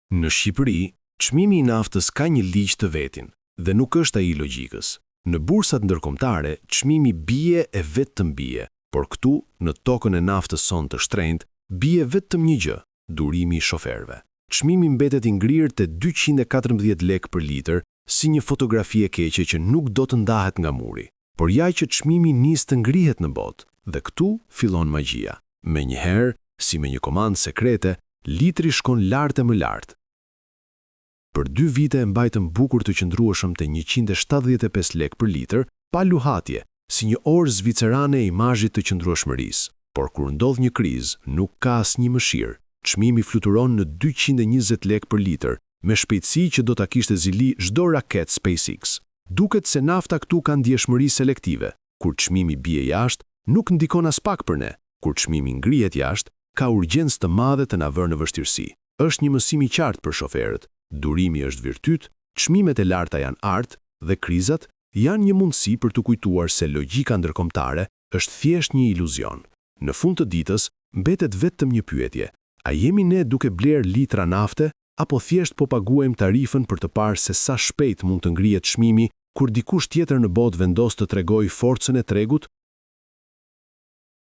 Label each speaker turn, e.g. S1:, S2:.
S1: Në Shqipëri, çmimi i naftës ka një ligj të vetin dhe nuk është ai i logjikës. Në bursat ndërkombëtare, çmimi bie e vetëm bie, por këtu, në tokën e naftës sonë të shtrenjtë, bie vetëm një gjë, durimi i shoferëve. Çmimi mbetet i ngrirë te 214 lekë për litër, si një fotografi e keqe që nuk do të ndahet nga muri. Por jaj që çmimi nis të ngrihet në botë, dhe këtu fillon magjia. Menjëherë, si me një komandë sekrete, litri shkon lart e më lart. Për 2 vite e mbajtëm bukur të qëndrueshëm te 175 lekë për litër, pa luhatje, si një orë zvicerane e imazhit të qëndrueshmërisë. Por kur ndodh një krizë, nuk ka asnjë mëshirë. Çmimi fluturon në 220 lekë për litër, me shpejtësi që do ta kishte zili çdo raket SpaceX. Duket se nafta këtu ka ndjeshmëri selektive. Kur çmimi bie jashtë, nuk ndikon as pak për ne. Kur çmimi ngrihet jashtë, ka urgjencë të madhe të na vërë në vështirësi. Është një mësim i qartë për shoferët. Durimi është virtyt, çmimet e larta janë art dhe krizat janë një mundësi për të kujtuar se logjika ndërkombëtare është thjesht një iluzion. Në fund të ditës, mbetet vetëm një pyetje: a jemi ne duke bler litra nafte, apo thjesht po paguajmë tarifën për të parë se sa shpejt mund të ngrihet çmimi kur dikush tjetër në botë vendos të tregojë forcën e tregut?